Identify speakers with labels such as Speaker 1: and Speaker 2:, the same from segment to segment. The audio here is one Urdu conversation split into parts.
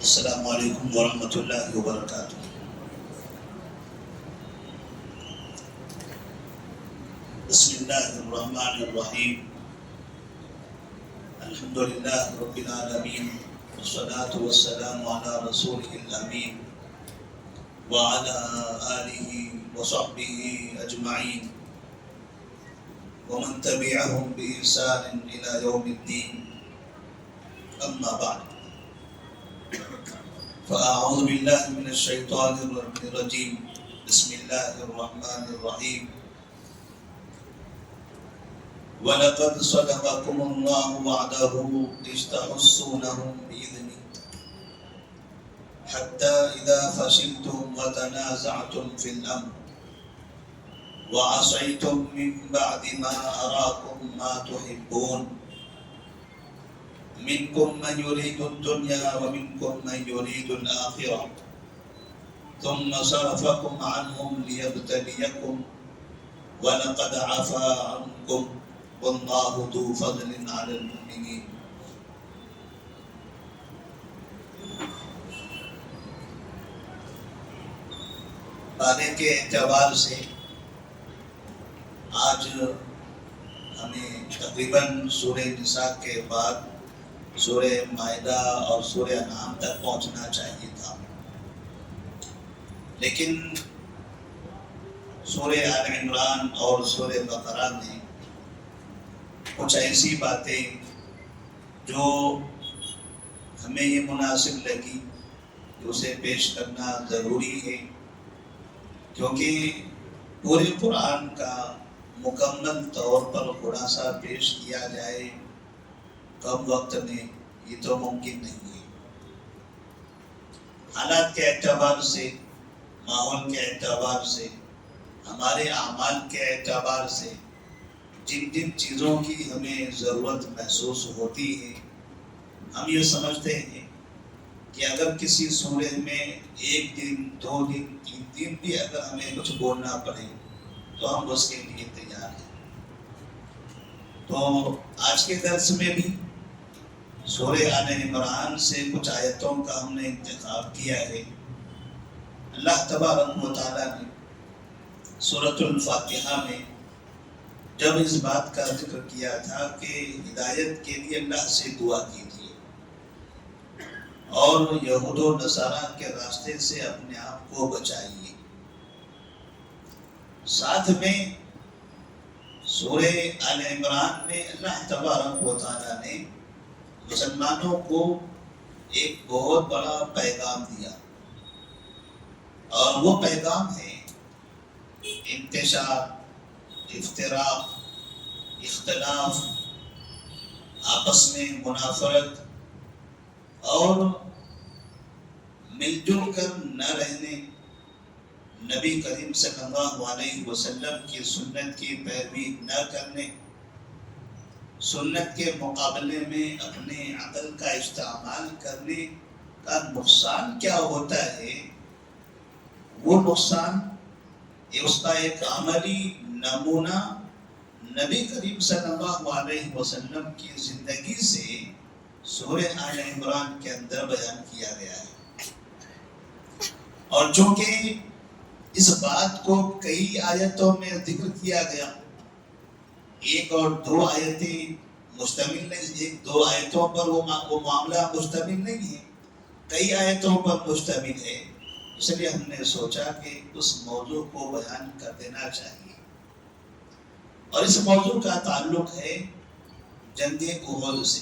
Speaker 1: السلام علیکم ورحمۃ اللہ وبرکاتہ۔ بسم اللہ الرحمن الرحیم۔ الحمد للہ رب العالمین، والصلاة والسلام علی رسولہ الامین وعلی آلہ وصحبہ اجمعین ومن تبعہم بإحسان الی یوم الدین، اما بعد، فأعوذ باللہ من الشیطان الرجیم، بسم اللہ الرحمن الرحیم۔ وَلَقَدْ صَدَقَكُمُ اللَّهُ وَعْدَهُ إِذْ تَحُسُّونَهُم بِإِذْنِهِ حَتَّى إِذَا فَشِلْتُمْ وَتَنَازَعْتُمْ فِي الْأَمْرِ وَعَصَيْتُم مِّن بَعْدِ مَا أَرَاكُم مَّا تُحِبُّونَ مِنكُم مَّن يُرِيدُ الدُّنْيَا وَمِنكُم مَّن يُرِيدُ الْآخِرَةَ ثُمَّ صَرَفَكُمْ عَنْهُمْ لِيَبْتَلِيَكُمْ وَلَقَدْ عَفَا عَنكُمْ وَاللَّهُ ذُو فَضْلٍ عَلَى الْمُؤْمِنِينَ۔ پارے کے اعتبار سے آج ہمیں تقریباً سورہ نساء کے بعد سورہ مائدہ اور سورہ انعام تک پہنچنا چاہیے تھا، لیکن سورہ آل عمران اور سورہ بقرہ میں کچھ ایسی باتیں جو ہمیں یہ مناسب لگی کہ اسے پیش کرنا ضروری ہے، کیونکہ پورے قرآن کا مکمل طور پر خلاصہ پیش کیا جائے کم وقت میں، یہ تو ممکن نہیں ہے۔ حالات کے اعتبار سے، ماحول کے اعتبار سے، ہمارے اعمال کے اعتبار سے جن جن چیزوں کی ہمیں ضرورت محسوس ہوتی ہے، ہم یہ سمجھتے ہیں کہ اگر کسی سورہ میں ایک دن، 2 دن، 3 دن بھی اگر ہمیں کچھ بولنا پڑے تو ہم اس کے لیے تیار ہیں۔ تو آج کے درس میں بھی سورہ آل عمران سے کچھ آیتوں کا ہم نے انتخاب کیا ہے۔ اللہ تبارک و تعالیٰ نے سورۃ الفاتحہ میں جب اس بات کا ذکر کیا تھا کہ ہدایت کے لیے اللہ سے دعا کیجیے اور یہود و نصارہ کے راستے سے اپنے آپ کو بچائیے، ساتھ میں سورہ آل عمران میں اللہ تبارک و تعالیٰ نے مسلمانوں کو ایک بہت بڑا پیغام دیا، اور وہ پیغام ہے انتشار، افتراق، اختلاف، آپس میں منافرت اور مل جل کر نہ رہنے، نبی کریم صلی اللہ علیہ وسلم کی سنت کی پیروی نہ کرنے، سنت کے مقابلے میں اپنے عقل کا استعمال کرنے کا نقصان کیا ہوتا ہے، وہ نقصان اس کا ایک عملی نمونہ نبی کریم صلی اللہ علیہ وسلم کی زندگی سے سورہ آل عمران کے اندر بیان کیا گیا ہے۔ اور چونکہ اس بات کو کئی آیتوں میں ذکر کیا گیا، 1 اور 2 آیتیں مشتمل نہیں، 1-2 آیتوں پر وہ معاملہ مشتمل نہیں ہے، کئی آیتوں پر مشتمل ہے، اس لیے ہم نے سوچا کہ اس موضوع کو بیان کر دینا چاہیے۔ اور اس موضوع کا تعلق ہے جنگ احد سے۔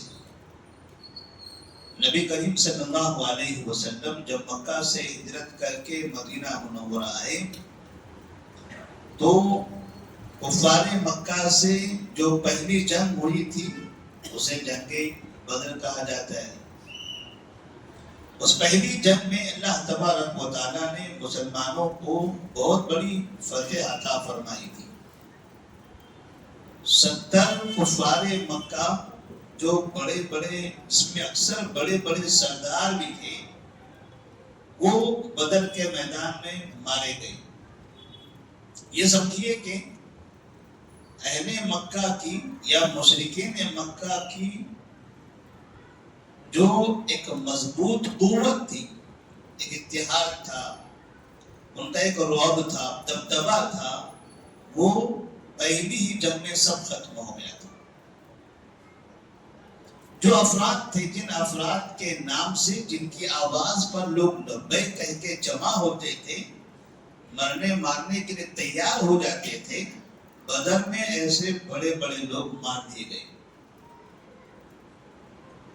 Speaker 1: نبی کریم صلی اللہ علیہ وسلم جب مکہ سے ہجرت کر کے مدینہ منورہ آئے تو کفار مکہ سے جو پہلی جنگ ہوئی تھی اسے جنگ بدر کہا جاتا ہے۔ اس پہلی جنگ میں اللہ تبارک و تعالیٰ نے مسلمانوں کو بہت بڑی فتح عطا فرمائی تھی۔ 70 کفار مکہ جو بڑے بڑے، اس میں اکثر بڑے بڑے سردار بھی تھے، وہ بدر کے میدان میں مارے گئے۔ یہ سمجھیے کہ اہل مکہ کی یا مشرکین مکہ کی جو ایک مضبوط قوت تھی، ایک اتحاد تھا، ان کا ایک رعب تھا، دبدبا تھا، وہ پہلی ہی جنگ میں سب ختم ہو گیا تھا۔ جو افراد تھے، جن افراد کے نام سے، جن کی آواز پر لوگ لبیک کہہ کے جمع ہوتے تھے، مرنے مارنے کے لیے تیار ہو جاتے تھے، بدر میں ایسے بڑے بڑے لوگ مار دیے گئے۔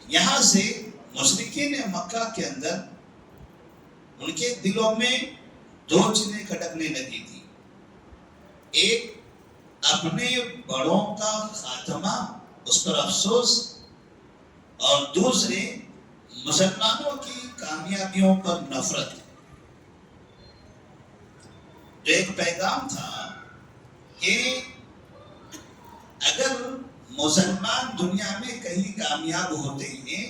Speaker 1: یہاں سے مشرکین مکہ کے اندر ان کے دلوں میں دو چیزیں کھٹکنے لگی تھی۔ ایک، اپنے بڑوں کا خاتمہ، اس پر افسوس، اور دوسرے، مسلمانوں کی کامیابیوں پر نفرت۔ جو ایک پیغام تھا کہ اگر مسلمان دنیا میں کہیں کامیاب ہوتے ہیں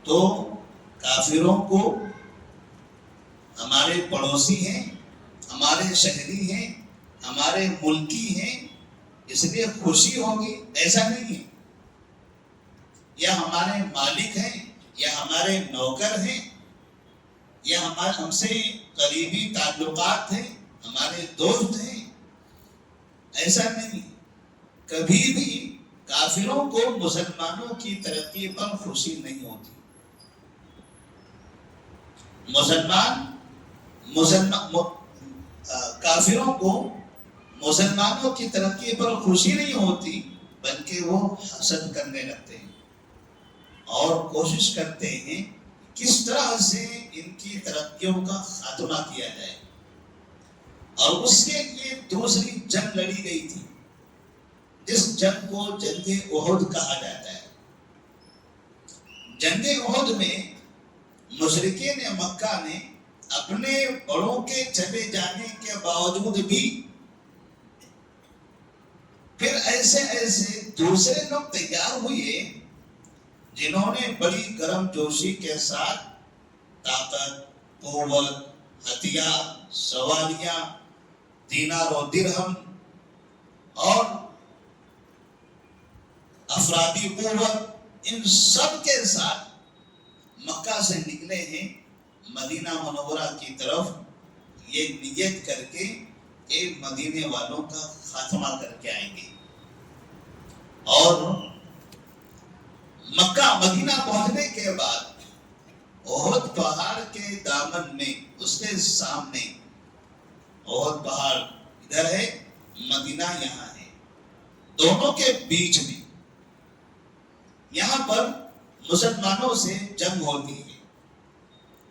Speaker 1: تو کافروں کو، ہمارے پڑوسی ہیں، ہمارے شہری ہیں، ہمارے ملکی ہیں، اس لیے خوشی ہوگی، ایسا نہیں ہے۔ یا ہمارے مالک ہیں، یا ہمارے نوکر ہیں، یا ہم سے قریبی تعلقات ہیں، ہمارے دوست ہیں، ایسا نہیں۔ کبھی بھی کافروں کو مسلمانوں کی ترقی پر خوشی نہیں ہوتی۔ کافروں کو مسلمانوں کی ترقی پر خوشی نہیں ہوتی، بلکہ وہ حسد کرنے لگتے ہیں اور کوشش کرتے ہیں کس طرح سے ان کی ترقیوں کا خاتمہ کیا جائے۔ اور اس کے لیے دوسری جنگ لڑی گئی تھی، جس جنگ کو جنگ احد کہا جاتا ہے۔ جنگ احد میں مشرکین مکہ نے اپنے بڑوں کے چلے جانے کے باوجود بھی پھر ایسے دوسرے لوگ تیار ہوئے جنہوں نے بڑی گرم جوشی کے ساتھ طاقت، قوت، ہتھیار، سواریاں، دینار و درہم اور افرادی قوت، ان سب کے ساتھ مکہ سے نکلے ہیں مدینہ منورہ کی طرف، یہ نیت کر کے کہ مدینے والوں کا خاتمہ کر کے آئیں گے۔ اور مکہ مدینہ پہنچنے کے بعد احد پہاڑ کے دامن میں، اس کے سامنے، احد پہاڑ ادھر ہے، مدینہ یہاں ہے، دونوں کے بیچ میں یہاں پر مسلمانوں سے جنگ ہوتی ہے۔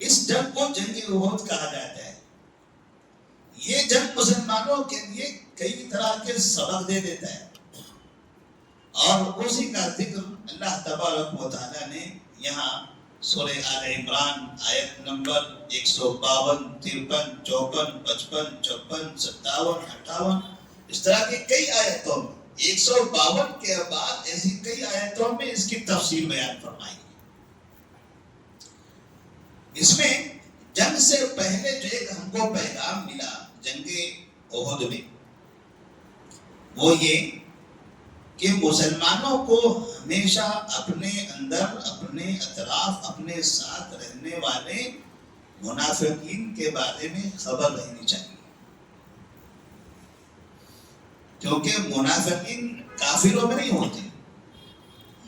Speaker 1: اس جنگ کو جنگ احد کہا جاتا ہے۔ یہ جنگ مسلمانوں کے لیے کئی طرح کے سبق دے دیتا ہے، اور اسی کا ذکر اللہ تبارک و تعالیٰ نے یہاں سورہ آل عمران آیت نمبر 152، 53، 54، 55، 56، 57، 58، اس طرح کی کئی آیتوں میں، 152 کے بعد ایسی کئی آیتوں میں اس کی تفصیل بیان فرمائی ہے۔ اس میں جنگ سے پہلے جو ایک ہم کو پیغام ملا جنگ احد میں، وہ یہ کہ مسلمانوں کو ہمیشہ اپنے اندر، اپنے اطراف، اپنے ساتھ رہنے والے منافقین کے بارے میں خبر رہنی چاہیے، کیونکہ منافقین کافروں میں نہیں ہوتے،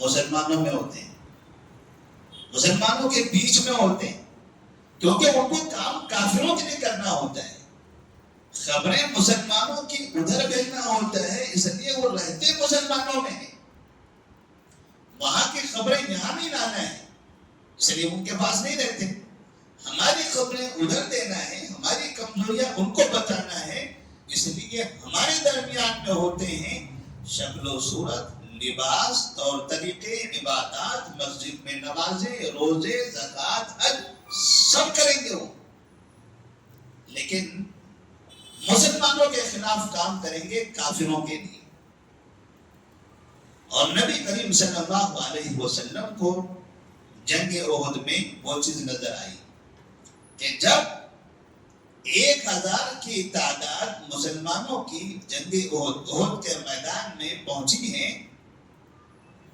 Speaker 1: مسلمانوں میں ہوتے ہیں، مسلمانوں کے بیچ میں ہوتے ہیں، کیونکہ ان کو کام کافروں کے لیے کرنا ہوتا ہے، خبریں مسلمانوں کی ادھر بھیجنا ہوتا ہے، اس لیے وہ رہتے مسلمانوں میں ہیں، وہاں کی خبریں یہاں نہیں لانا ہے، اس لیے ان کے پاس نہیں رہتے۔ ہماری خبریں ادھر دینا ہے، ہماری کمزوریاں ان کو بتانا ہے، اس لیے ہمارے درمیان میں ہوتے ہیں، شکل و صورت، لباس، طور طریقے، عبادات، مسجد میں نمازیں، روزے، زکوٰۃ، حج سب کریں گے وہ، لیکن مسلمانوں کے خلاف کام کریں گے کافروں کے لیے۔ اور نبی کریم صلی اللہ علیہ وسلم کو جنگ احد میں وہ چیز نظر آئی کہ جب 1000 کی تعداد مسلمانوں کی جنگ احد کے میدان میں پہنچی ہے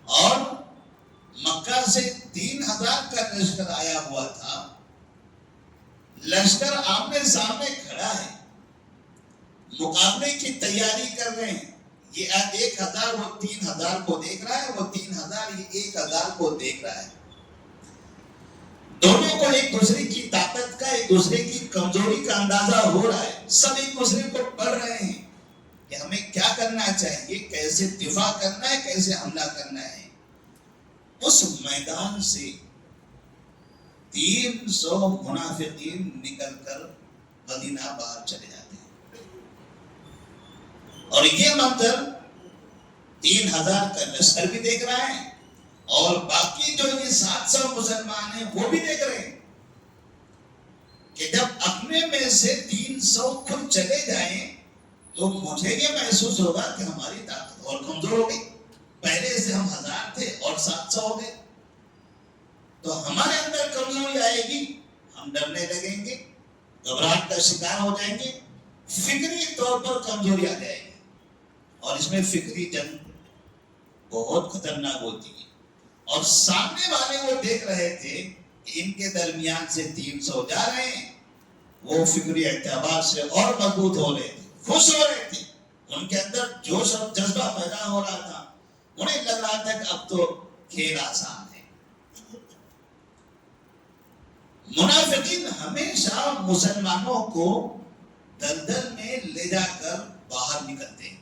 Speaker 1: اور مکہ طرح سے 3000 کا لشکر آیا ہوا تھا. لشکر آمنے سامنے کھڑا ہے, مقابلے کی تیاری کر رہے ہیں. یہ 1000 وہ 3000 کو دیکھ رہا ہے, وہ 3000 یہ 1000 کو دیکھ رہا ہے. دونوں کو ایک دوسرے کی طاقت کا, ایک دوسرے کی کمزوری کا اندازہ ہو رہا ہے. سب ایک دوسرے کو پڑھ رہے ہیں کہ ہمیں کیا کرنا چاہیے, کیسے دفاع کرنا ہے, کیسے حملہ کرنا ہے. اس میدان سے 300 منافقین نکل کر مدینہ باہر چلے جاتے ہیں. اور یہ منظر 3000 کا لشکر بھی دیکھ رہا ہے اور باقی جو یہ 700 مسلمان ہیں وہ بھی دیکھ رہے ہیں کہ جب اپنے میں سے 300 خود چلے جائیں تو مجھے یہ محسوس ہوگا کہ ہماری طاقت اور کمزور ہو گئی. پہلے سے ہم 1000 تھے اور 700 ہو گئے, تو ہمارے اندر کمزوری آئے گی, ہم ڈرنے لگیں گے, گھبراہٹ کا شکار ہو جائیں گے, فکری طور پر کمزوری آ جائے گی. اور اس میں فکری جنگ بہت خطرناک ہوتی ہے. اور سامنے والے وہ دیکھ رہے تھے کہ ان کے درمیان سے 300 جا رہے ہیں, وہ فکری اعتبار سے اور مضبوط ہو رہے تھے, خوش ہو رہے تھے, ان کے اندر جوش اور جذبہ پیدا ہو رہا تھا. انہیں لگ رہا تھا کہ اب تو کھیل آسان ہے. منافقین ہمیشہ مسلمانوں کو دلدل میں لے جا کر باہر نکلتے ہیں,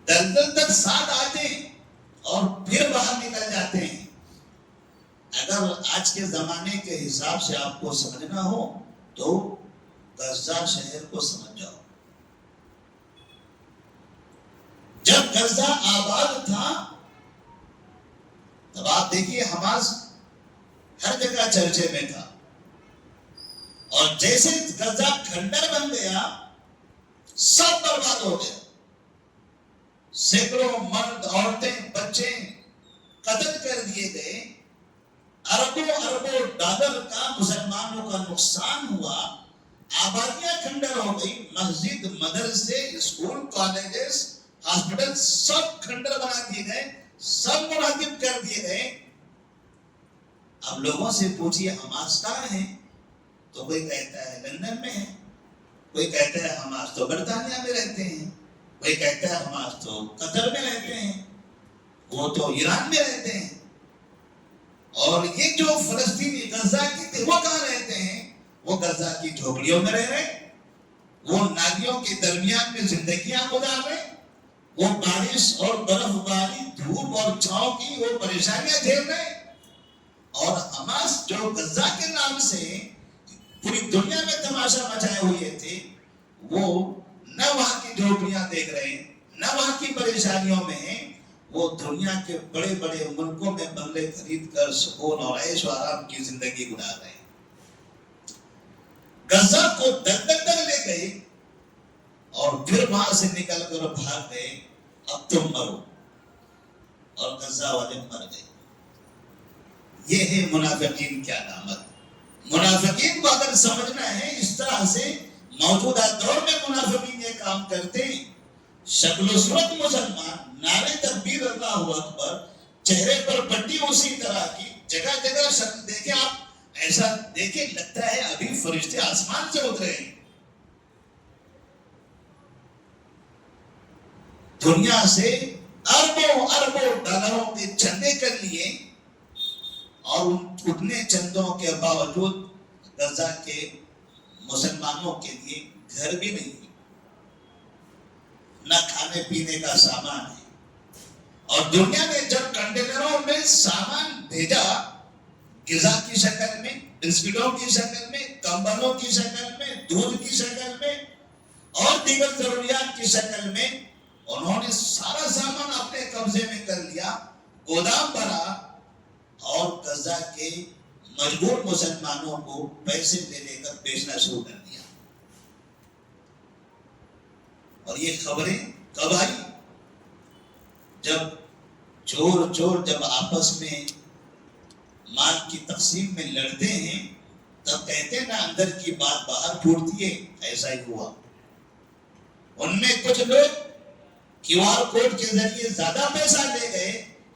Speaker 1: دلدل تک ساتھ آتے ہیں اور پھر باہر نکل جاتے ہیں. اگر آج کے زمانے کے حساب سے آپ کو سمجھنا ہو تو غزہ شہر کو سمجھ جاؤ. جب غزہ آباد تھا تب آپ دیکھیے حماس ہر جگہ چرچے میں تھا, اور جیسے غزہ کھنڈر بن گیا سب برباد ہو گیا. سینکڑوں مرد, عورتیں, بچے قتل کر دیے گئے. اربوں اربوں ڈالر کا مسلمانوں کا نقصان ہوا. آبادیاں کھنڈر ہو گئی, مسجد, مدرسے, اسکول, کالجز, ہاسپٹل سب کھنڈر بنا دیے گئے, سب منہدم کر دیے گئے. اب لوگوں سے پوچھئے حماس کہاں ہے, تو کوئی کہتا ہے لندن میں ہے, کوئی کہتا ہے حماس تو برطانیہ میں رہتے ہیں, کوئی کہتا ہے حماس تو قطر میں رہتے ہیں, وہ تو ایران میں رہتے ہیں. اور یہ جو فلسطینی غزہ کی تھے وہ کہاں رہتے ہیں, وہ غزہ کی جھوپڑیوں میں رہ رہے, وہ نالیوں کے درمیان میں زندگیاں گزار رہے, وہ بارش اور برف باری, دھوپ اور چھاؤں کی وہ پریشانیاں جھیل رہے. اور حماس جو غزہ کے نام سے پوری دنیا میں تماشا مچائے ہوئے تھے, وہ نہ وہاں کی جھوپڑیاں دیکھ رہے ہیں, نہ وہاں کی پریشانیوں میں ہیں, وہ دنیا کے بڑے بڑے ملکوں میں بنگلے خرید کر سکون اور عیش و آرام کی زندگی گزار رہے ہیں. غزہ کو دلدل تک لے گئے اور پھر وہاں سے نکل کر بھاگ گئے, اب تم مرو, اور غزہ والے مر گئے. یہ ہے منافقین کی علامت. منافقین کو اگر سمجھنا ہے, اس طرح سے موجودہ دور میں منافقین یہ کام کرتے ہیں. شکل و صورت مسلمان, نعرے تکبیر اللہ اکبر, چہرے پر پٹی اسی طرح کی, جگہ جگہ شکل دیکھیں آپ, ایسا دیکھیں لگتا ہے ابھی فرشتے آسمان سے اترے ہیں. دنیا سے اربوں اربوں ڈالروں کے چندے کر لیے, اور اتنے چندوں کے باوجود غزہ کے مسلمانوں کے لیے گھر بھی نہیں, نہ کھانے پینے کا سامان ہے. اور دنیا نے جب کنٹینروں میں سامان بھیجا, غذا کی شکل میں, بسکٹوں کی شکل میں, کمبلوں کی شکل میں, دودھ کی شکل میں اور دیگر ضروریات کی شکل میں, انہوں نے سارا سامان اپنے قبضے میں کر لیا, گودام بھرا, اور غزہ کے مجبور مسلمانوں کو پیسے لے لے کر بیچنا شروع کر دیا. اور یہ خبریں کب آئی, جب چور جب آپس میں مال کی تقسیم میں لڑتے ہیں, تب کہتے ہیں نا اندر کی بات باہر پھوٹتی ہے. ایسا ہی ہوا. ان میں کچھ لوگ کیو آر کوڈ کے ذریعے زیادہ پیسہ لے گئے,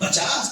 Speaker 1: 50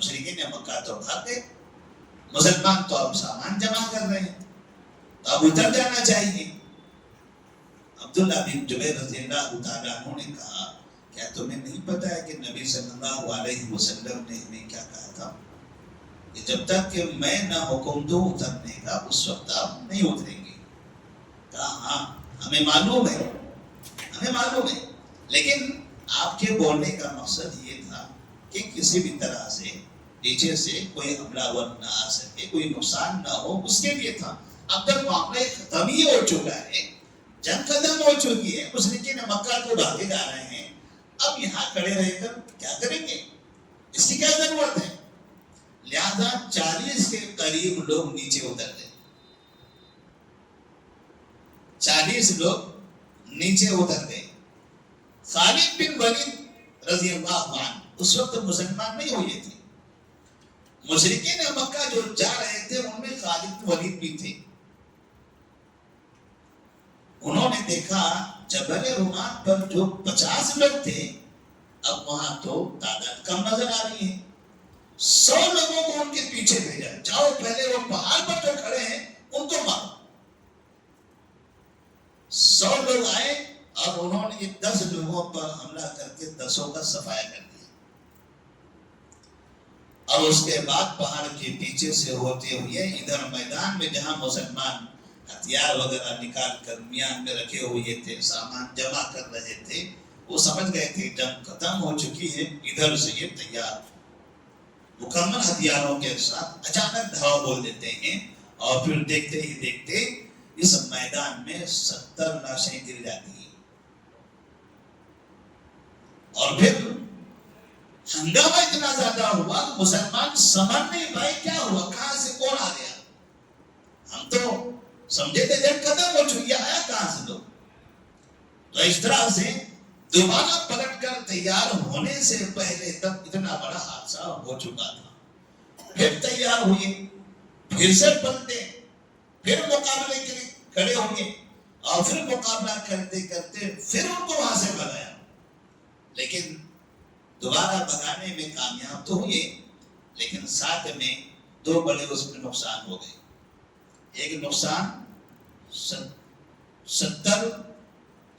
Speaker 1: مشرکین مکہ تو بھاگ گئے، مسلمان تو اب سامان جمع کر رہے ہیں، تو اب اتر جانا چاہیے۔ عبداللہ بن جبیر رضی اللہ تعالیٰ عنہ نے کہا کیا تمہیں نہیں پتا ہے کہ نبی صلی اللہ علیہ وسلم نے ہمیں کیا کہا تھا کہ جب تک کہ میں نہ حکم دوں اترنے کا اس وقت آپ نہیں اتریں گے؟ کہا ہاں ہمیں معلوم ہے، ہمیں معلوم ہے، لیکن آپ کے بولنے کا مقصد یہ تھا کہ کسی بھی طرح سے پیچھے سے کوئی حملہ ور نہ آ سکے، کوئی نقصان نہ ہو، اس کے لیے تھا۔ اب تک معاملہ ختم ہی ہو چکا ہے، جنگ ختم ہو چکی ہے، مشرکین مکہ کو بھاگے جا رہے ہیں، اب یہاں کھڑے رہ کر کیا کریں گے؟ اس کی کیا ضرورت ہے؟ لہذا 40 کے قریب لوگ نیچے اتر گئے، 40 لوگ نیچے اتر گئے۔ خالد بن ولید رضی اللہ عنہ اس وقت مسلمان نہیں ہوئے تھے، مشرکین مکہ جو جا رہے تھے ان میں خالد بن ولید بھی تھے۔ انہوں نے دیکھا جبل رومان پر جو 50 لوگ تھے اب وہاں تو تعداد کم نظر آ رہی ہے، 100 لوگوں کو ان کے پیچھے بھیجا، جاؤ پہلے وہ پہاڑ پر جو کھڑے ہیں ان کو مارو۔ 100 لوگ آئے اور انہوں نے 10 لوگوں پر حملہ کر کے 10 کا صفایا کر دیا، اور اس کے بعد پہاڑ کے پیچھے سے ہوتے ہوئے ادھر میدان میں جہاں مسلمان ہتھیار وغیرہ نکال کر میان میں رکھے ہوئے تھے، سامان جمع کر رہے تھے، وہ سمجھ گئے تھے جنگ ختم ہو چکی ہے، ادھر سے یہ تیار مکمل ہتھیاروں کے ساتھ اچانک دھاؤ بول دیتے ہیں، اور پھر دیکھتے ہی دیکھتے اس میدان میں 70 لاشیں گر جاتی ہیں، اور پھر ہنگامہ اتنا زیادہ ہوا کہ مسلمان سمجھ نہیں پائے کیا ہوا، کہاں سے کون آ گیا۔ ہم تو سمجھے تھے جنگ ختم ہو چکی ہے، آیا کہاں سے لوگ؟ تو اس طرح سے دوبارہ پلٹ کر تیار ہونے سے پہلے تک اتنا بڑا حادثہ ہو چکا تھا۔ پھر تیار ہوئے، پھر سے پلٹے، پھر مقابلے کے لیے کھڑے ہوئے، اور پھر مقابلہ کرتے کرتے پھر ان کو وہاں سے بھگایا، لیکن دوبارہ بھگانے میں کامیاب تو ہوئے، لیکن ساتھ میں 2 بڑے اس میں نقصان ہو گئے۔ ایک نقصان 70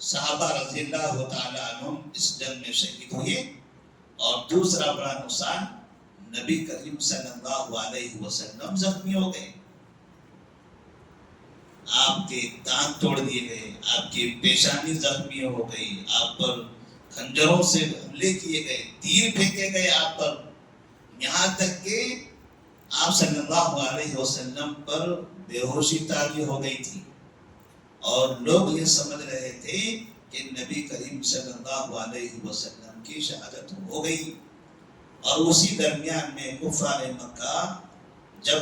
Speaker 1: صحابہ رضی اللہ تعالیٰ عنہ اس جنگ میں شہید ہوئے، اور دوسرا بڑا نقصان نبی کریم صلی اللہ علیہ وسلم زخمی ہو گئے، آپ کے دانت توڑ دیے گئے، آپ کی پیشانی زخمی ہو گئی، آپ پر خنجروں سے حملے کیے گئے، تیر پھینکے گئے آپ پر، یہاں تک کہ آپ صلی اللہ علیہ وسلم پر بے ہوشی طاری ہو گئی تھی، اور لوگ یہ سمجھ رہے تھے کہ نبی کریم صلی اللہ علیہ وسلم کی شہادت ہو گئی۔ اور اسی درمیان میں کفار مکہ جب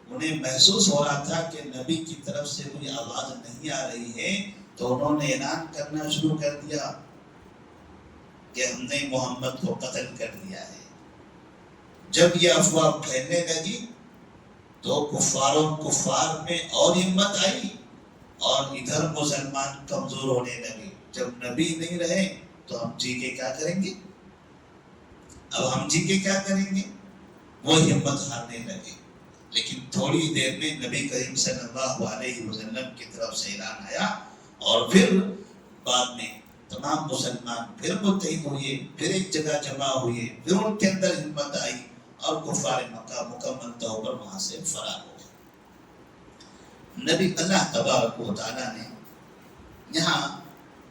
Speaker 1: انہیں محسوس ہو رہا تھا کہ نبی کی طرف سے کوئی آواز نہیں آ رہی ہے، تو انہوں نے اعلان کرنا شروع کر دیا کہ ہم نے محمد کو قتل کر دیا ہے۔ جب یہ افواہ پھیلنے لگی تو کفار میں اور ہمت آئی، اور ادھر مسلمان کمزور ہونے لگے۔ جب نبی نہیں رہے تو ہم جی کے کیا کریں گے، اب ہم جی کے کیا کریں گے، وہ ہمت ہارنے لگے۔ لیکن تھوڑی دیر میں نبی کریم صلی اللہ علیہ وسلم کی طرف سے اعلان آیا، اور پھر بعد میں تمام مسلمان پھر متحد ہوئے، پھر ایک جگہ جمع ہوئے، پھر ان کے اندر ہمت آئی، اور کفار مکہ مکمل طور پر وہاں سے فرار ہو گئے۔ نبی اللہ تبارک و تعالیٰ نے یہاں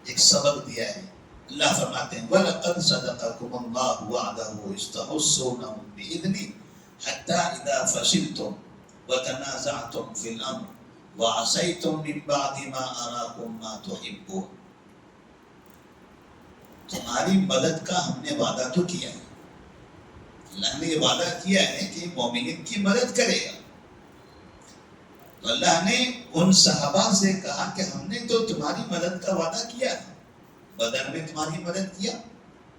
Speaker 1: ایک سبق دیا ہے۔ اللہ فرماتے ہیں وَلَقَدْ صَدَقَكُمُ اللَّهُ وَعْدَهُ إِذْ تَحُسُّونَهُم بِإِذْنِهِ حَتَّى إِذَا فَشِلْتُمْ وَتَنَازَعْتُمْ فِي الْأَمْرِ وَعَصَيْتُمْ مِن بَعْدِ مَا أَرَاكُمْ مَا تُحِبُّونَ، تمہاری مدد کا ہم نے وعدہ تو کیا ہے، اللہ نے یہ وعدہ کیا ہے کہ مومنین کی مدد کرے گا۔ تو اللہ نے ان صحابہ سے کہا کہ ہم نے تو تمہاری مدد کا وعدہ کیا تھا، بدر میں تمہاری مدد کیا،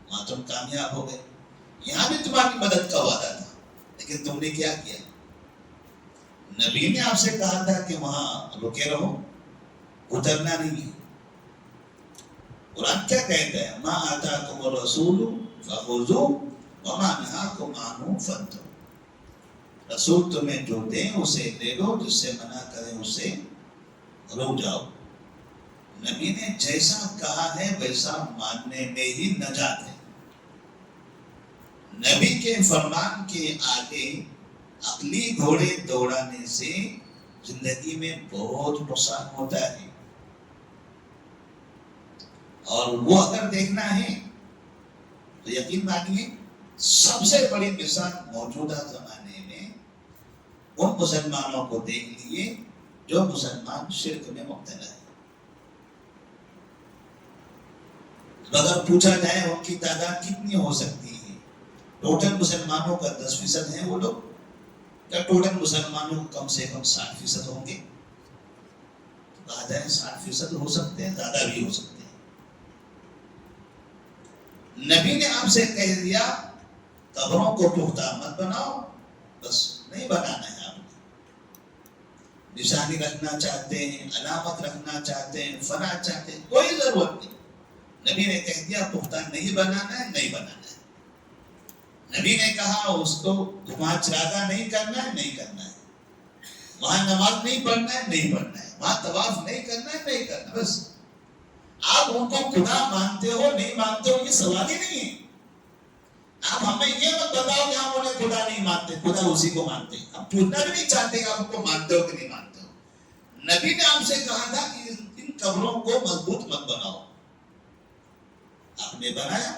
Speaker 1: وہاں تم کامیاب ہو گئے، یہاں بھی تمہاری مدد کا وعدہ تھا، لیکن تم نے کیا کیا؟ نبی نے آپ سے کہا تھا کہ وہاں رکے رہو، اترنا نہیں ہے۔ قرآن کیا کہتا ہے؟ ما آتاکم الرسول فخذوہ وَمَا نَهَاكُمْ عَنْهُ فَانْتَهُوا، رسول تمہیں جو دیں اسے لے لو، جس سے منع کریں اسے رک جاؤ۔ نبی نے جیسا کہا ہے ویسا ماننے میں ہی نجات ہے۔ نبی کے فرمان کے آگے عقلی گھوڑے دوڑانے سے زندگی میں بہت نقصان ہوتا ہے، اور وہ اگر دیکھنا ہے تو یقین مانیے سب سے بڑی مثال موجودہ زمانے میں ان مسلمانوں کو دیکھ لیے جو مسلمان شرک میں مبتلا ہے۔ اگر پوچھا جائے ان کی تعداد کتنی ہو سکتی ہے، ٹوٹل مسلمانوں کا 10% ہے وہ لوگ، کیا ٹوٹل مسلمانوں کم سے کم 60% ہوں گے؟ کہا جائے 60% ہو سکتے ہیں، زیادہ بھی ہو سکتے ہیں۔ نبی نے آپ سے کہہ دیا قبروں کو پختہ مت بناؤ، بس نہیں بنانا ہے آپ نے، نشانی رکھنا چاہتے ہیں، علامت رکھنا چاہتے ہیں، فنا چاہتے ہیں، کوئی ضرورت نہیں۔ نبی نے کہہ دیا پختہ نہیں بنانا ہے، نہیں بنانا ہے۔ نبی نے کہا اس کو وہاں چراغا نہیں کرنا ہے، نہیں کرنا ہے، وہاں نماز نہیں پڑھنا ہے، نہیں پڑھنا ہے، وہاں طواف نہیں کرنا ہے، نہیں کرنا۔ بس آپ ان کو خدا مانتے ہو نہیں مانتے ہو یہ سوال ہی نہیں ہے۔ آپ ہمیں یہ مت بتاؤ کہ ہم انہیں خدا نہیں مانتے، خدا اسی کو مانتے ہیں، ہم پوچھنا بھی نہیں چاہتے کہ آپ ان کو مانتے ہو کہ نہیں مانتے ہو۔ نبی نے آپ سے کہا تھا کہ ان قبروں کو مضبوط مت بناؤ، آپ نے بنایا۔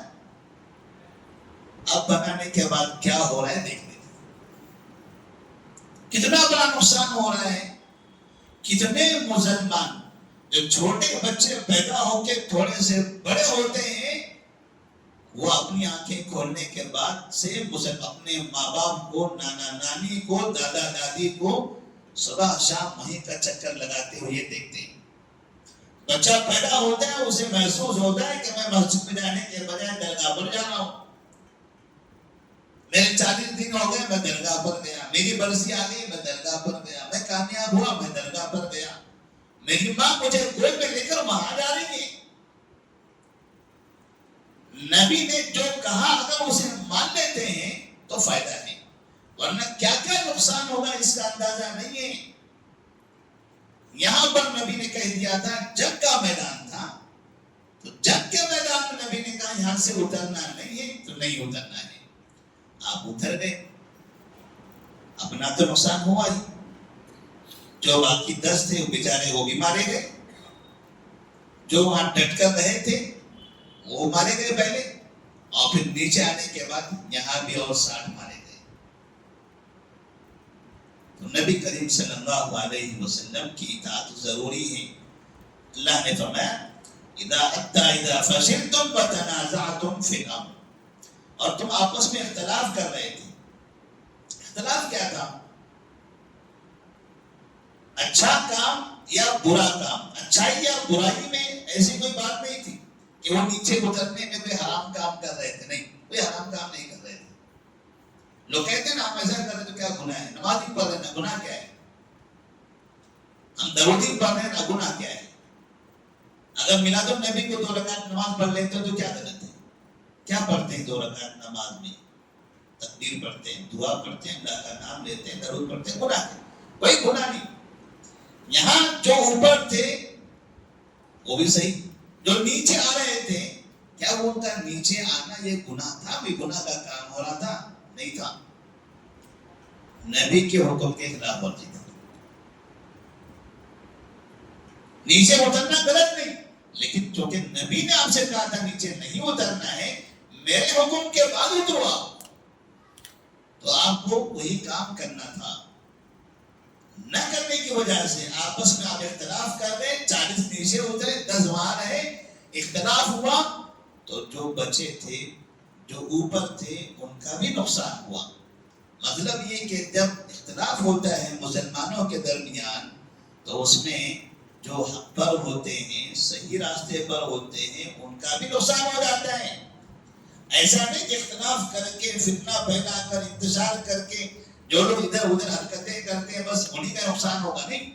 Speaker 1: اب بنانے کے بعد کیا ہو رہا ہے دیکھ لیتے، کتنا بڑا نقصان ہو رہا ہے۔ کتنے مسلمان جو چھوٹے بچے پیدا ہو کے تھوڑے سے بڑے ہوتے ہیں، وہ اپنی آنکھیں کھولنے کے بعد سے اپنے ماں باپ کو، نانا نانی کو، دادا دادی کو صبح شام وہیں کا چکر لگاتے ہوئے دیکھتے ہیں۔ بچہ پیدا ہوتا ہے اسے محسوس ہوتا ہے کہ میں مسجد میں جانے کے بجائے درگاہ پر جا رہا ہوں، میرے 40 دن ہو گئے میں درگاہ پر گیا، میری برسی آ گئی میں درگاہ پر گیا، میں کامیاب ہوا میں درگاہ پر گیا، میری ماں مجھے گود میں لے کر وہاں جا رہی ہے۔ نبی نے جو کہا اگر اسے مان لیتے ہیں تو فائدہ ہے، ورنہ کیا کیا نقصان ہوگا اس کا اندازہ نہیں ہے۔ یہاں پر نبی نے کہہ دیا تھا جنگ کا میدان تھا، تو جنگ کے میدان میں نبی نے کہا یہاں سے اترنا نہیں ہے تو نہیں اترنا ہے۔ آپ اتر گئے، اپنا تو نقصان ہوا ہی، جو باقی 10 تھے وہ بیچارے وہ بھی مارے گئے، جو وہاں ڈٹ کر رہے تھے وہ مارے گئے پہلے، اور پھر نیچے آنے کے بعد یہاں بھی اور 60 مارے گئے۔ تو نبی کریم صلی اللہ علیہ وسلم کی اطاعت ضروری ہے۔ اللہ نے فرمایا اذا فشلتم وتنازعتم فی الامر، اور تم آپس میں اختلاف کر رہے تھے۔ اختلاف کیا تھا؟ اچھا کام یا برا کام، اچھائی یا برائی میں ایسی کوئی بات نہیں تھی کہ وہ نیچے اترنے میں کوئی حرام کام کر رہے تھے، نہیں، کوئی حرام کام نہیں کر رہے تھے۔ لوگ کہتے ہیں نا ہم ایسا کر رہے تو کیا گناہ ہے، نماز ہی پڑھ رہے ہیں، گناہ کیا ہے؟ ہم درود ہی پڑھ رہے ہیں، گناہ کیا ہے؟ اگر میلاد النبی کو 2 رکعت نماز پڑھ لیتے ہو تو کیا غلط ہے؟ کیا پڑھتے ہیں 2 رکعت نماز میں؟ تکبیر پڑھتے ہیں، دعا پڑھتے ہیں، اللہ کا نام لیتے ہیں، درود پڑھتے ہیں، گناہ ہے؟ کوئی گناہ نہیں۔ یہاں جو اوپر تھے وہ بھی صحیح، جو نیچے آ رہے تھے کیا وہ ان کا نیچے آنا یہ گناہ تھا، بھی گناہ کا کام ہو رہا تھا؟ نہیں تھا، نبی کے حکم کے خلاف ورزی تھی۔ نیچے اترنا غلط نہیں، لیکن چونکہ نبی نے آپ سے کہا تھا نیچے نہیں اترنا ہے، میرے حکم کے بعد اترو آپ، تو آپ کو وہی کام کرنا تھا۔ نہ کرنے کی وجہ سے آپس میں آپ اختلاف کر رہے، 40 نیچے اترے، 10 وہاں رہے، اختلاف ہوا تو جو بچے تھے، جو اوپر تھے، ان کا بھی نقصان ہوا۔ مطلب یہ کہ جب اختلاف ہوتا ہے مسلمانوں کے درمیان تو اس میں جو حق پر ہوتے ہیں، صحیح راستے پر ہوتے ہیں، ان کا بھی نقصان ہو جاتا ہے۔ ایسا نہیں کہ اختلاف کر کے، فتنہ پھیلا کر، انتشار کر کے جو لوگ ادھر ادھر حرکتیں کرتے ہیں بس انہی کا نقصان ہوگا، نہیں،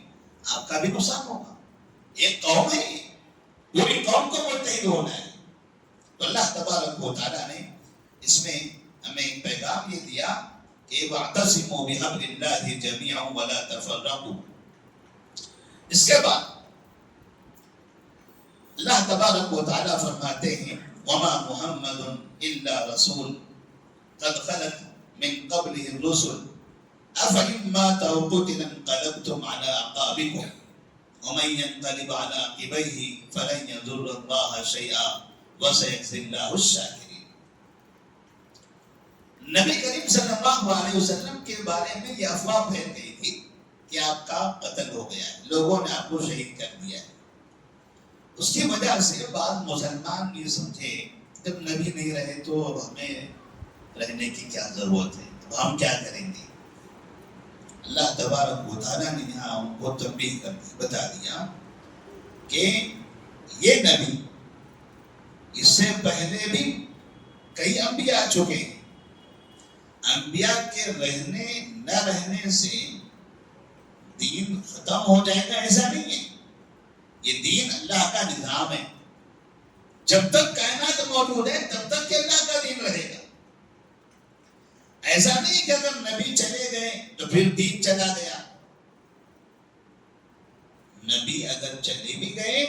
Speaker 1: آپ کا بھی نقصان ہوگا۔ ایک قوم ہے، پوری قوم کو متحد ہونا ہے۔ تو اللہ تبارک و تعالیٰ نے اس میں ہمیں ایک پیغام یہ دیا کہ وَاعْتَصِمُوا بِحَبْلِ اللَّهِ جَمِيعًا وَلَا تَفَرَّقُوا. اس کے بعد اللہ تبارک و تعالیٰ فرماتے ہیں وَمَا مُحَمَّدٌ إِلَّا رَسُولٌ قَدْ خَلَتْ مِن قَبْلِهِ الرُّسُلُ أَفَإِن مَّاتَ أَوْ قُتِلَ انقَلَبْتُمْ عَلَىٰ أَعْقَابِكُمْ وَمَن يَنقَلِبْ عَلَىٰ عَقِبَيْهِ فَلَن يَضُرَّ اللَّهَ شَيْئًا وَسَيَجْزِي اللَّهُ الشَّاكِرِينَ. نبی کریم صلی اللہ علیہ وسلم کے بارے میں یہ افواہ پھیل گئی تھی کہ آپ کا قتل ہو گیا ہے، لوگوں نے آپ کو شہید کر دیا ہے. اس کی وجہ سے بعض مسلمان یہ سمجھے جب نبی نہیں رہے تو اب ہمیں رہنے کی کیا ضرورت ہے، تو ہم کیا کریں گے. اللہ تبارک و تعالیٰ نے یہاں ان کو تنبیہ کر کے بتا دیا کہ یہ نبی اس سے پہلے بھی کئی انبیاء آ چکے ہیں. انبیاء کے رہنے نہ رہنے سے دین ختم ہو جائے گا ایسا نہیں ہے. یہ دین اللہ کا نظام ہے. جب تک کائنات موجود ہے تب تک کہ اللہ کا دین رہے گا. ایسا نہیں کہ اگر نبی چلے گئے تو پھر دین چلا گیا. نبی اگر چلے بھی گئے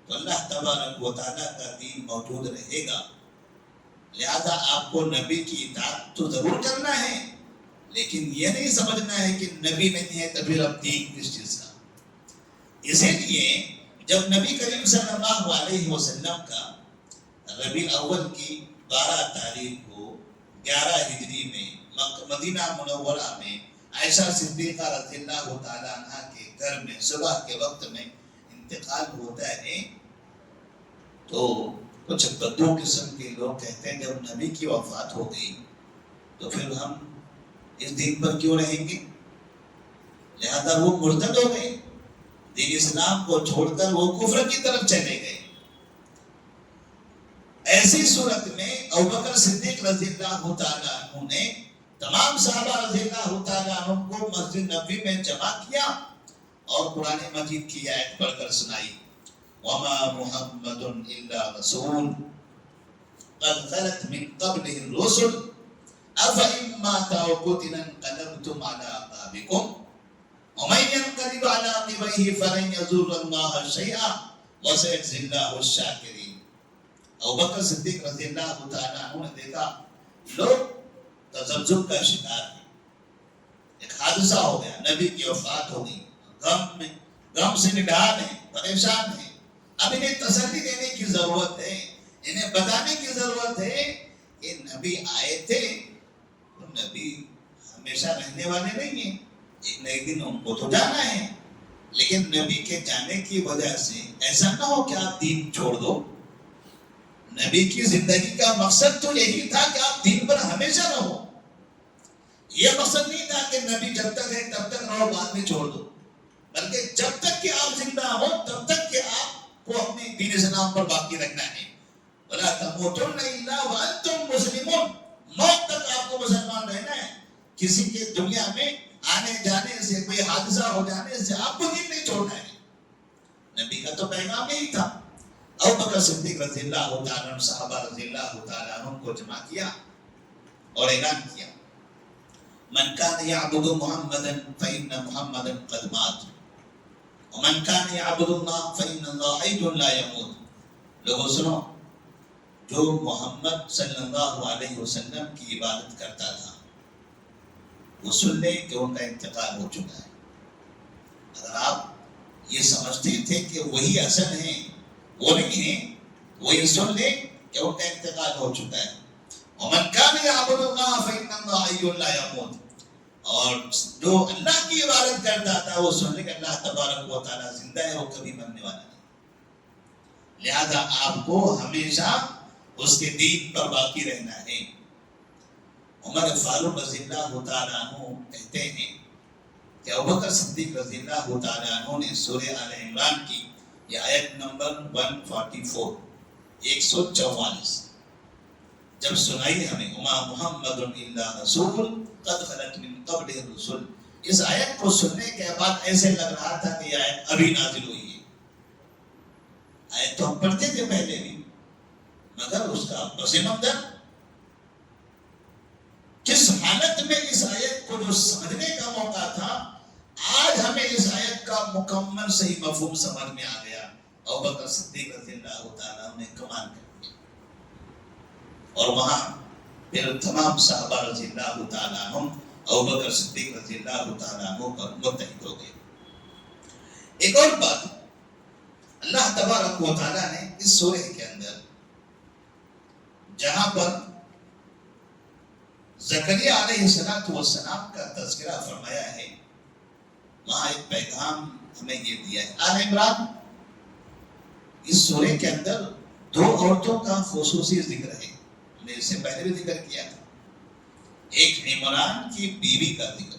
Speaker 1: تو اللہ تبارک و تعالیٰ کا دین موجود رہے گا. لہذا آپ کو نبی کی اطاعت تو ضرور کرنا ہے، لیکن یہ نہیں سمجھنا ہے کہ نبی نہیں ہے تو پھر اب دین کس چیز کا. اسی لیے جب نبی کریم صلی اللہ علیہ وسلم کا ربیع الاول کی 12 تاریخ کو 11 ہجری میں مدینہ منورہ میں عائشہ صدیقہ رضی اللہ تعالیٰ عنہ کے گھر میں صبح کے وقت میں انتقال ہوتا ہے تو کچھ بدو قسم کے لوگ کہتے ہیں جب نبی کی وفات ہو گئی تو پھر ہم اس دین پر کیوں رہیں گے. لہذا وہ مرتد ہو گئے، دین اسلام کو چھوڑ کر وہ کفر کی طرف چلے گئے. ایسی صورت میں ابوبکر صدیق رضی اللہ تعالیٰ عنہ نے تمام صحابہ رضی اللہ تعالیٰ عنہ کو مسجد نبوی میں جمع کیا اور قرآن مجید کی آیت پڑھ کر سنائی وَمَا مُحَمَّدٌ إِلَّا رَسُولٌ قَدْ خَلَتْ مِن قَبْلِهِ الرُّسُلُ أَفَإِن مَّاتَ أَوْ قُتِلَ انقَلَبْتُمْ عَلَىٰ أَعْقَابِكُمْ وَمَن يَنقَلِبْ عَلَىٰ عَقِبَيْهِ فَلَن يَضُرَّ اللَّهَ شَيْئًا وَسَيَجْزِي اللَّهُ الشَّاكِرِينَ. ابوبکر صدیق رضی اللہ تعالیٰ عنہ نے دیکھا لوگ تذبذب کا شکار ہیں، ایک حادثہ ہو گیا، نبی کی وفات ہو گئی، غم سے نڈال ہیں، پریشان ہیں. اب انہیں تسلی دینے کی ضرورت ہے، انہیں بتانے کی ضرورت ہے کہ نبی آئے تھے تو نبی ہمیشہ رہنے والے نہیں ہیں، ایک نئے دن ان کو تو جانا ہے. لیکن نبی کے جانے کی وجہ سے ایسا نہ ہو کہ آپ دین چھوڑ دو. نبی کی زندگی کا مقصد تو یہی تھا کہ آپ دین پر ہمیشہ رہو. یہ مقصد نہیں تھا کہ نبی جب تک ہے تب تک رہو بعد میں چھوڑ دو، بلکہ جب تک کہ آپ زندہ ہو تب تک کہ آپ کو اپنے دین اسلام پر باقی رکھنا ہے. وَلَا تَمُوتُنَّ إِلَّا وَأَنْتُمْ مُسْلِمُونَ. موت تک آپ کو مسلمان رہنا ہے. کسی کے دنیا میں آنے جانے سے، کوئی حادثہ ہو جانے سے آپ کو دین نہیں چھوڑنا ہے. نبی کا تو پیغام یہی تھا. ابوبکر صدیق رضی اللہ تعالیٰ عنہ صحابہ رضی اللہ تعالیٰ عنہ کو جمع کیا اور اعلان کیا من كان يعبد محمدا فإن محمدا قد مات ومن كان يعبد الله فإن الله حي لا يموت. لوگوں سنو، جو محمد صلی اللہ علیہ وسلم کی عبادت کرتا تھا وہ سن لے کہ ان کا انتقال ہو چکا ہے. اگر آپ یہ سمجھتے تھے کہ وہی اصل ہیں، وہ نہیں ہیں، وہ یہ سن لے کہ ان کا انتقال ہو چکا ہے. ومن كان يعبد الله فإن الله حي لا يموت. اور جو اللہ کی عبادت کرتا تھا وہ سن لے کہ اللہ تبارک و تعالیٰ زندہ ہے، وہ کبھی مرنے والا نہیں. لہذا آپ کو ہمیشہ اس کے دین پر باقی رہنا ہے. عمر فاروق رضی اللہ تعالیٰ عنہ کہتے ہیں کہ ابوبکر صدیق رضی اللہ تعالیٰ عنہ نے سورہ آل عمران کی یہ آیت نمبر 144 144 جب سنائی ہمیں وما محمد الا رسول قد خلت من قبلہ الرسل، اس آیت کو سننے کے بعد ایسے لگ رہا تھا کہ یہ آیت ابھی نازل ہوئی ہے. آیت تو ہم پڑھتے تھے پہلے بھی، مگر اس کا پس منظر جس حالت میں اس آیت کو جو سمجھنے کا موقع تھا، آج ہمیں اس آیت کا مکمل صحیح مفہوم سمجھ میں آ گیا۔ ابوبکر صدیق رضی اللہ تعالیٰ نے کمال کر دیا، اور وہاں پھر تمام صحابہ رضی اللہ تعالیٰ عنہ ابوبکر صدیق رضی اللہ تعالیٰ عنہ پر متحد ہو گئے۔ ایک اور بات، اللہ تبارک و تعالیٰ نے اس سورہ کے اندر جہاں پر زکریا علیہ السلام کا تذکرہ فرمایا ہے، وہاں ایک پیغام ہمیں یہ دیا ہے۔ آل عمران اس سورہ کے اندر دو عورتوں کا خصوصی ذکر ہے، ہم نے اس سے پہلے بھی ذکر کیا تھا۔ ایک عمران کی بیوی کا ذکر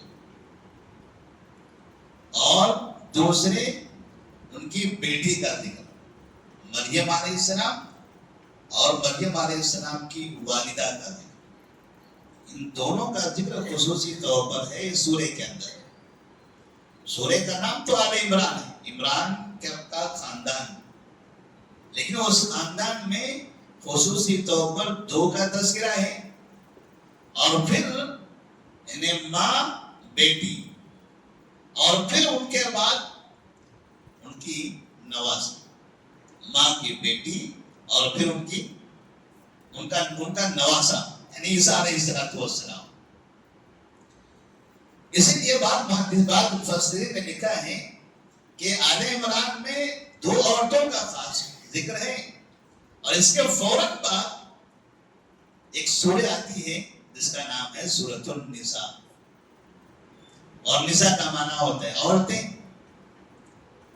Speaker 1: اور دوسرے ان کی بیٹی کا ذکر، مریم علیہ السلام اور مریم علیہ السلام کی والدہ کا ذکر۔ ان دونوں کا ذکر خصوصی طور پر ہے اس سورہ کے اندر۔ سورہ کا نام تو آل عمران ہے، عمران کا خاندان، لیکن اس خاندان میں خصوصی طور پر دو کا تذکرہ ہے، اور پھر انہیں ماں بیٹی، اور پھر ان کے بعد ان کی نواسی، ماں کی بیٹی اور پھر ان کا نواسا یعنی عیسیٰ علیہ السلام۔ اسی لیے بات مفسرین نے لکھا ہے کہ آل عمران میں دو عورتوں کا خاص ذکر ہے، اور اس کے فوراً بعد ایک سورہ آتی ہے جس کا نام ہے سورۃ النساء، اور نساء کا معنی ہوتا ہے عورتیں۔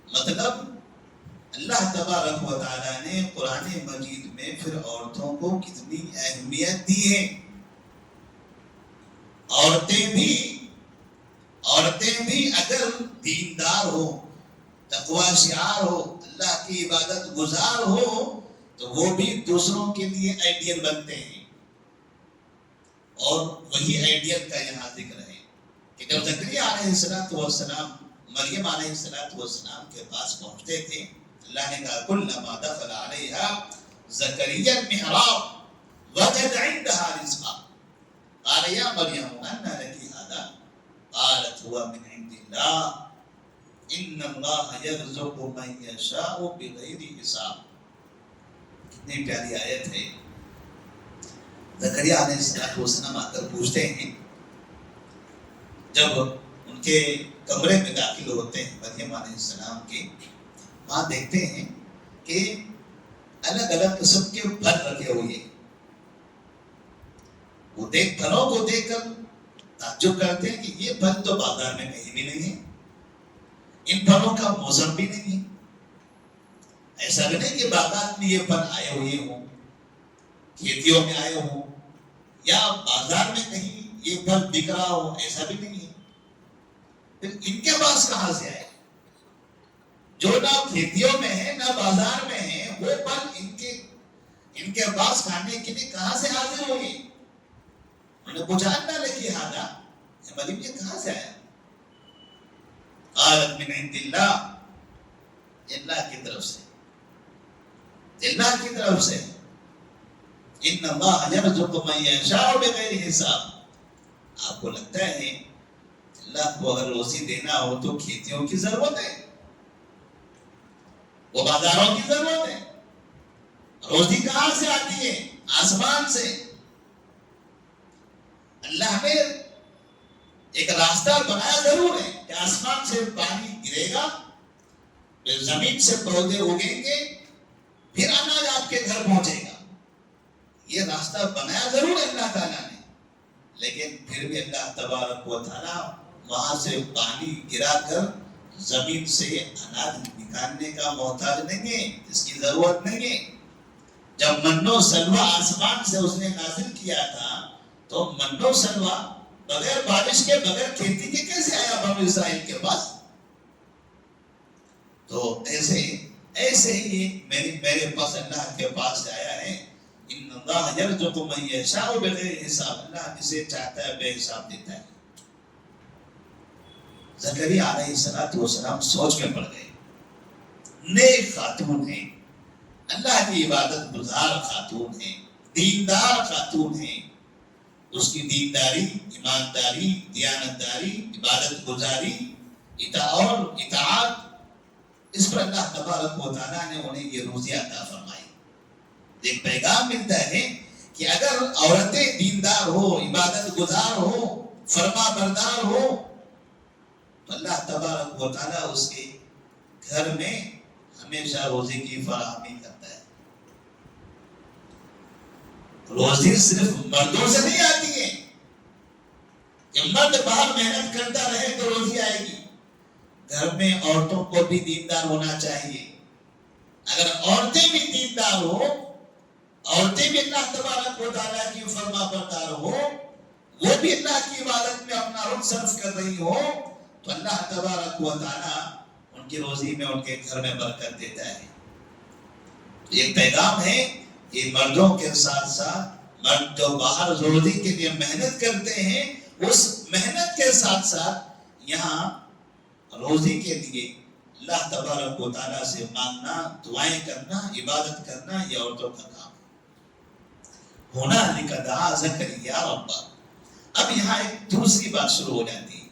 Speaker 1: مطلب اللہ تبارک و تعالیٰ نے قرآن مجید میں پھر عورتوں کو کتنی اہمیت دی ہے۔ عورتیں بھی اگر دیندار ہو، تقوی شعار ہو، اللہ کی عبادت گزار ہو، تو وہ بھی دوسروں کے لیے آئیڈیل بنتے ہیں۔ اور وہی آئیڈیل کا یہاں ذکر ہے کہ جب زکریا علیہ السلام مریم علیہ السلام کے پاس پہنچتے تھے، اللہ نے کہا کلما دخل علیہا زکریا المحراب وجد عندها رزقا قال یا مریم انى لك هذا قالت هو من عند الله ان الله يرزق من يشاء بغیر حساب۔ کتنی پیاری آیت ہے۔ زکریا علیہ السلام آ کر پوچھتے ہیں، جب ان کے کمرے میں داخل ہوتے ہیں مریم علیہ السلام کے، وہاں دیکھتے ہیں کہ الگ الگ قسم کے پھل رکھے ہوئے ہیں۔ وہ پھلوں کو دیکھ کر تعجب کرتے ہیں کہ یہ پھل تو بازار میں کہیں بھی نہیں ہے، ان پھلوں کا موسم بھی نہیں ہے۔ ایسا بھی نہیں کہ باغات میں یہ پھل آئے ہوئے ہوں، کھیتیوں میں آئے ہوں، یا بازار میں کہیں یہ پھل بک رہا ہو، ایسا بھی نہیں ہے۔ پھر ان کے پاس کہاں سے آئے؟ جو نہ کھیتیوں میں ہے نہ بازار میں ہے، وہ پھل ان کے پاس کھانے کے لیے کہاں سے حاضر ہوئے؟ انہوں نے پوچھا انّا لکی ھذا، مریم یہ کہاں سے آیا؟ قالت من عند اللہ، اللہ کی طرف سے، اللہ کی طرف سے۔ ان اللہ یرزق من یشاء بغیر حساب۔ آپ کو لگتا ہے اللہ کو اگر روزی دینا ہو تو کھیتیوں کی ضرورت ہے، وہ بازاروں کی ضرورت ہے؟ روزی کہاں سے آتی ہے؟ آسمان سے۔ اللہ نے ایک راستہ بنایا ضرور ہے کہ آسمان سے پانی گرے گا، پھر زمین سے پودے اگیں گے، پھر اناج آپ کے گھر پہنچے گا۔ یہ راستہ بنایا ضرور ہے اللہ تعالیٰ نے، لیکن پھر بھی اللہ تبارک و تعالیٰ وہاں سے پانی گرا کر زمین سے اناج نکالنے کا محتاج نہیں ہے، اس کی ضرورت نہیں ہے۔ جب من و سلوہ آسمان سے اس نے نازل کیا تھا تو من و سلوہ بغیر بارش کے، بغیر کھیتی کے کیسے آیا بنو اسرائیل کے پاس؟ تو ایسے ہی میرے پاس اللہ کے پاس سے آیا ہے۔ ان اللہ یرزق من یشاء بغیر حساب، اللہ جسے چاہتا ہے بے حساب دیتا ہے۔ زکریا علیہ السلام سوچ میں پڑ گئے، نیک خاتون ہیں، اللہ کی عبادت گزار خاتون ہیں، دیندار خاتون ہیں، اس کی دینداری، ایمانداری، دیانتداری، عبادت گزاری اور اطاعت، اس پر اللہ تبارک و تعالیٰ نے انہیں یہ روزی عطا فرمائی۔ ایک پیغام ملتا ہے کہ اگر عورتیں دیندار ہو، عبادت گزار ہو، فرما بردار ہو، تو اللہ تبارک و تعالیٰ اس کے گھر میں ہمیشہ روزی کی فراہمی کرتا ہے۔ روزی صرف مردوں سے نہیں آتی ہے کہ مرد باہر محنت کرتا رہے تو روزی آئے گی۔ گھر میں عورتوں کو بھی دیندار ہونا چاہیے۔ اگر عورتیں بھی دیندار ہو، عورتیں بھی اللہ تبارک و تعالیٰ کی فرما بردار ہو، وہ بھی اللہ کی عبادت میں اپنا وقت صرف کر رہی ہو، تو اللہ تبارک و تعالیٰ ان کی روزی میں، ان کے گھر میں برکت دیتا ہے۔ ایک پیغام ہے کہ مردوں کے ساتھ ساتھ مرد جو باہر روزی کے لیے محنت کرتے ہیں، اس محنت کے ساتھ ساتھ یہاں روزی کے لیے اللہ تبارک و تعالیٰ سے مانگنا، دعائیں کرنا، عبادت کرنا، یہ عورتوں کا کام ہے۔ ہنالک دعا زکریا ربہ۔ اب یہاں ایک دوسری بات شروع ہو جاتی ہے۔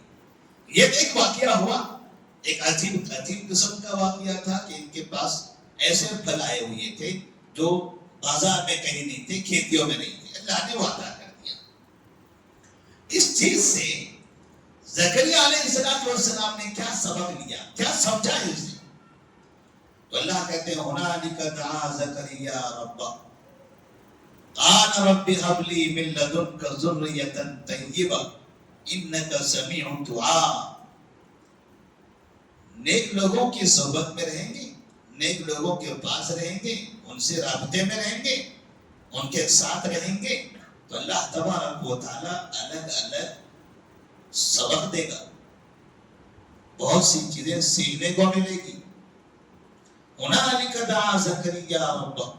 Speaker 1: یہ ایک واقعہ ہوا، ایک عجیب قسم کا واقعہ تھا کہ ان کے پاس ایسے پھل آئے ہوئے تھے جو بازار میں کہیں نہیں تھے، کھیتیوں میں نہیں تھے۔ اللہ نے وعدہ کر دیا۔ اس چیز سے زکریا علیہ السلام نے کیا سبق لیا، کیا سمجھا ہے اسے؟ تو اللہ کہتے ہیں ہنالک دعا زکریا ربہ قال رب هب لي من لدنك ذرية طیبہ انک سمیع الدعاء۔ نیک لوگوں کی صحبت میں رہیں گے، نیک لوگوں کے پاس رہیں گے، ان سے رابطے میں رہیں گے، ان کے ساتھ رہیں گے، تو اللہ تبارک و تعالیٰ الگ الگ سبق دے گا، بہت سی چیزیں سیکھنے کو ملے گی۔ ہنالک دعا زکریا ربہ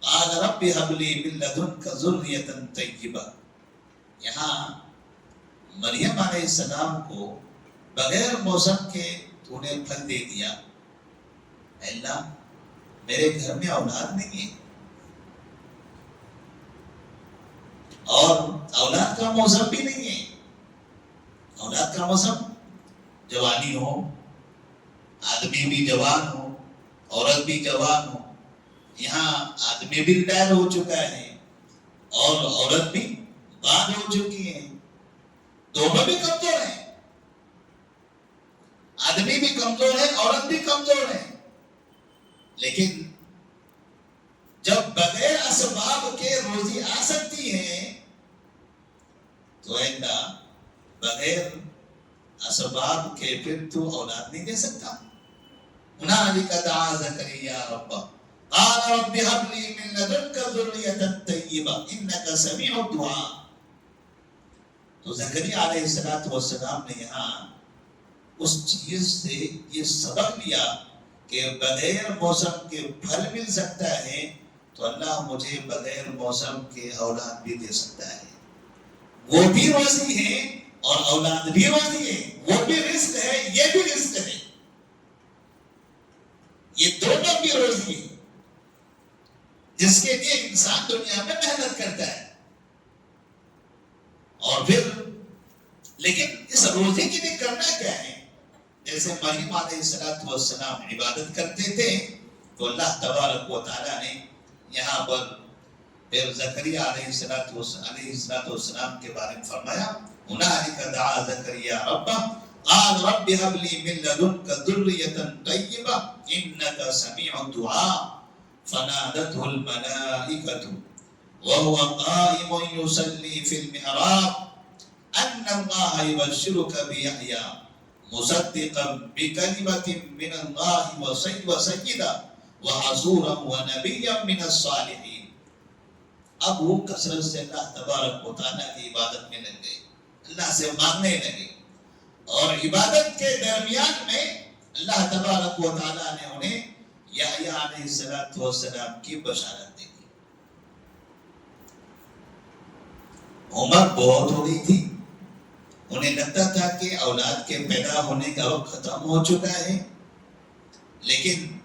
Speaker 1: قال رب هب لي من لدنك ذرية طیبہ۔ یہاں مریم علیہ السلام کو بغیر موسم کے تو نے پھل دے دیا۔ اللہ میرے گھر میں اولاد نہیں ہے، اور اولاد کا موسم بھی نہیں ہے۔ اولاد کا موسم جوانی ہو، آدمی بھی جوان ہو، عورت بھی جوان ہو۔ یہاں آدمی بھی ریٹائر ہو چکا ہے اور عورت بھی بعد ہو چکی ہے، دونوں بھی کمزور ہیں، آدمی بھی کمزور ہے، عورت بھی کمزور ہے۔ لیکن جب بغیر اسباب کے روزی آ سکتی ہے تو اللہ بغیر اسباب کے پھر تو اولاد نہیں دے سکتا۔ ہنالک دعا زکریا ربہ قال رب هب لي من لدنك ذرية طیبہ انک سمیع الدعاء۔ تو زکریا علیہ السلام نے یہاں اس چیز سے یہ سبق لیا کہ بغیر موسم کے پھل مل سکتا ہے، تو اللہ مجھے بغیر موسم کے اولاد بھی دے سکتا ہے۔ وہ بھی روزی ہے اور اولاد بھی روزی ہے، وہ بھی رزق ہے، یہ بھی رزق ہے، یہ دونوں بھی روزی ہے جس کے لیے انسان دنیا میں محنت کرتا ہے۔ اور پھر لیکن اس روزے کے لیے کرنا کیا ہے؟ جیسے مریم علیہ السلام عبادت کرتے تھے، تو اللہ تبارک و تعالیٰ نے یہاں پر پھر زکریا علیہ السلام کے بارے میں فرمایا ہنالک دعا زکریا ربہ قال رب هب لي من لدنك ذرية طیبہ انک سمیع الدعاء فنادته الملائکة وهو قائم يصلي في المحراب ان الله يبشرك بيحيى مصدقا بكلمة من الله وسيدا وحصورا ونبيا من الصالحين۔ اب وہ کثرت سے اللہ تبارک و تعالیٰ کی عبادت میں لگ گئے، اللہ سے مانگنے لگے، اور عبادت کے درمیان میں اللہ تبارک و تعالیٰ نے انہیں یحییٰ علیہ السلام کی بشارت دی۔ عمر بہت ہو گئی تھی، انہیں لگتا تھا کہ اولاد کے پیدا ہونے کا وقت ختم ہو چکا ہے، لیکن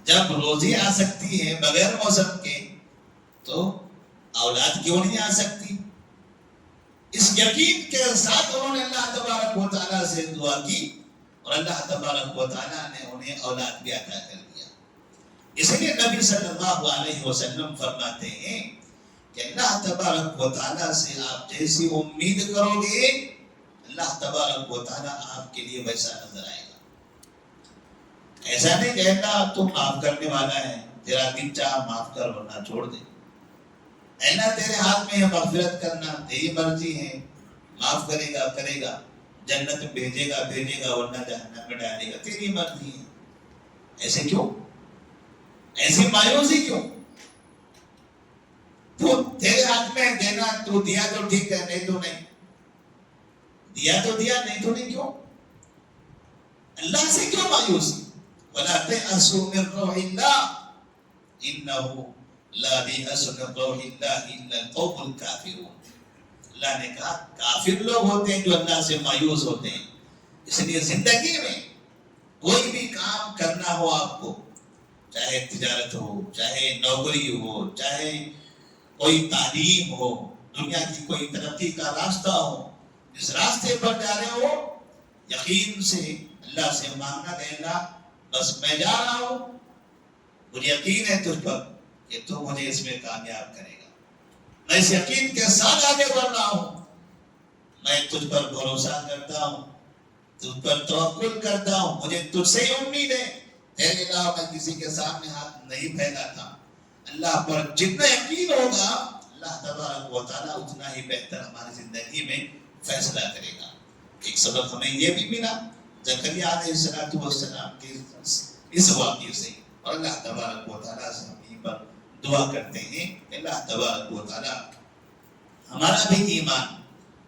Speaker 1: جب روزی آ سکتی ہے بغیر موسم کے تو اولاد کیوں نہیں آ سکتی؟ اس یقین کے ساتھ انہوں نے اللہ تبارک و تعالیٰ سے دعا کی اور اللہ تبارک و تعالیٰ نے انہیں اولاد بھی عطا کر دیا۔ اس لیے نبی صلی اللہ علیہ وسلم فرماتے ہیں کہ اللہ تبارک و تعالیٰ سے آپ جیسی امید کرو گے اللہ تبارک و تعالیٰ آپ کے لیے ویسا نظر آئے گا۔ ایسا نہیں کہ اللہ تو معاف کرنے والا ہے، تیرا دل چاہ معاف کر ورنہ چھوڑ دے۔ اللہ تیرے ہاتھ میں ہے مغفرت کرنا، تیری مرضی ہے، معاف کرے گا، جنت میں بھیجے گا ورنہ جہنم میں ڈالے گا، تیری مرضی ہے۔ ایسے کیوں؟ ایسی مایوسی کیوں؟ تو تیرے ہاتھ میں دینا، تو دیا تو ٹھیک ہے، نہیں تو نہیں، دیا تو دیا، نہیں تو نہیں، کیوں؟ اللہ سے کیوں مایوسی؟ وَلَا تَيْأَسُوا مِن رَّوْحِ اللَّهِ إِنَّهُ لا يَيْأَسُ مِن رَّوْحِ اللَّهِ إِلَّا الْقَوْمُ الْكَافِرُونَ۔ اللہ نے کہا کافر لوگ ہوتے ہیں جو اللہ سے مایوس ہوتے ہیں۔ اس لیے زندگی میں کوئی بھی کام کرنا ہو آپ کو، چاہے تجارت ہو، چاہے نوکری ہو، چاہے کوئی تعلیم ہو، دنیا کی کوئی ترقی کا راستہ ہو، جس راستے پر جا رہے ہو یقین سے اللہ سے مانگنا کہ اللہ بس میں جا رہا ہوں، مجھے یقین ہے تجھ پر کہ تو مجھے اس میں کامیاب کرے گا، میں اس یقین کے ساتھ آگے بڑھ رہا ہوں، میں تجھ پر بھروسہ کرتا ہوں، تجھ پر توکل کرتا ہوں، مجھے تجھ سے ہی امید ہے، تیرے علاوہ میں کسی کے سامنے ہاتھ نہیں پھیلاتا۔ اللہ پر جتنا یقین ہوگا اللہ تبارک و تعالیٰ اتنا ہی بہتر ہماری زندگی میں فیصلہ کرے گا۔ ایک سبق ہمیں یہ بھی ملا زکریا علیہ السلام کے اس واقعے سے، اور اللہ تبارک و تعالیٰ سے ہم یہ پر دعا کرتے ہیں کہ اللہ تبارک و تعالیٰ ہمارا بھی ایمان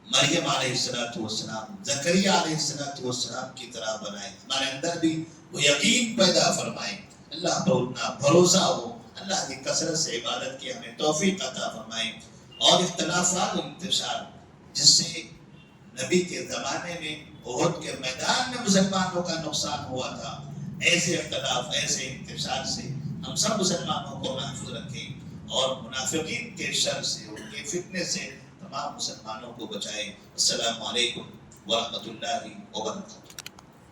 Speaker 1: مریم علیہ السلام، زکریا علیہ السلام کی طرح بنائے، ہمارے اندر بھی وہ یقین پیدا فرمائے، اللہ پر اتنا بھروسہ ہو، اللہ کی کثرت سے عبادت کی ہمیں توفیق عطا فرمائے، اور اختلافات و انتشار جس سے نبی کے زمانے میں احد کے میدان میں مسلمانوں کا نقصان ہوا تھا، ایسے اختلاف، ایسے انتشار سے ہم سب مسلمانوں کو محفوظ رکھیں، اور منافقین کے شر سے، ان کے فتنے سے تمام مسلمانوں کو بچائیں۔ السلام علیکم ورحمۃ اللہ وبرکاتہ۔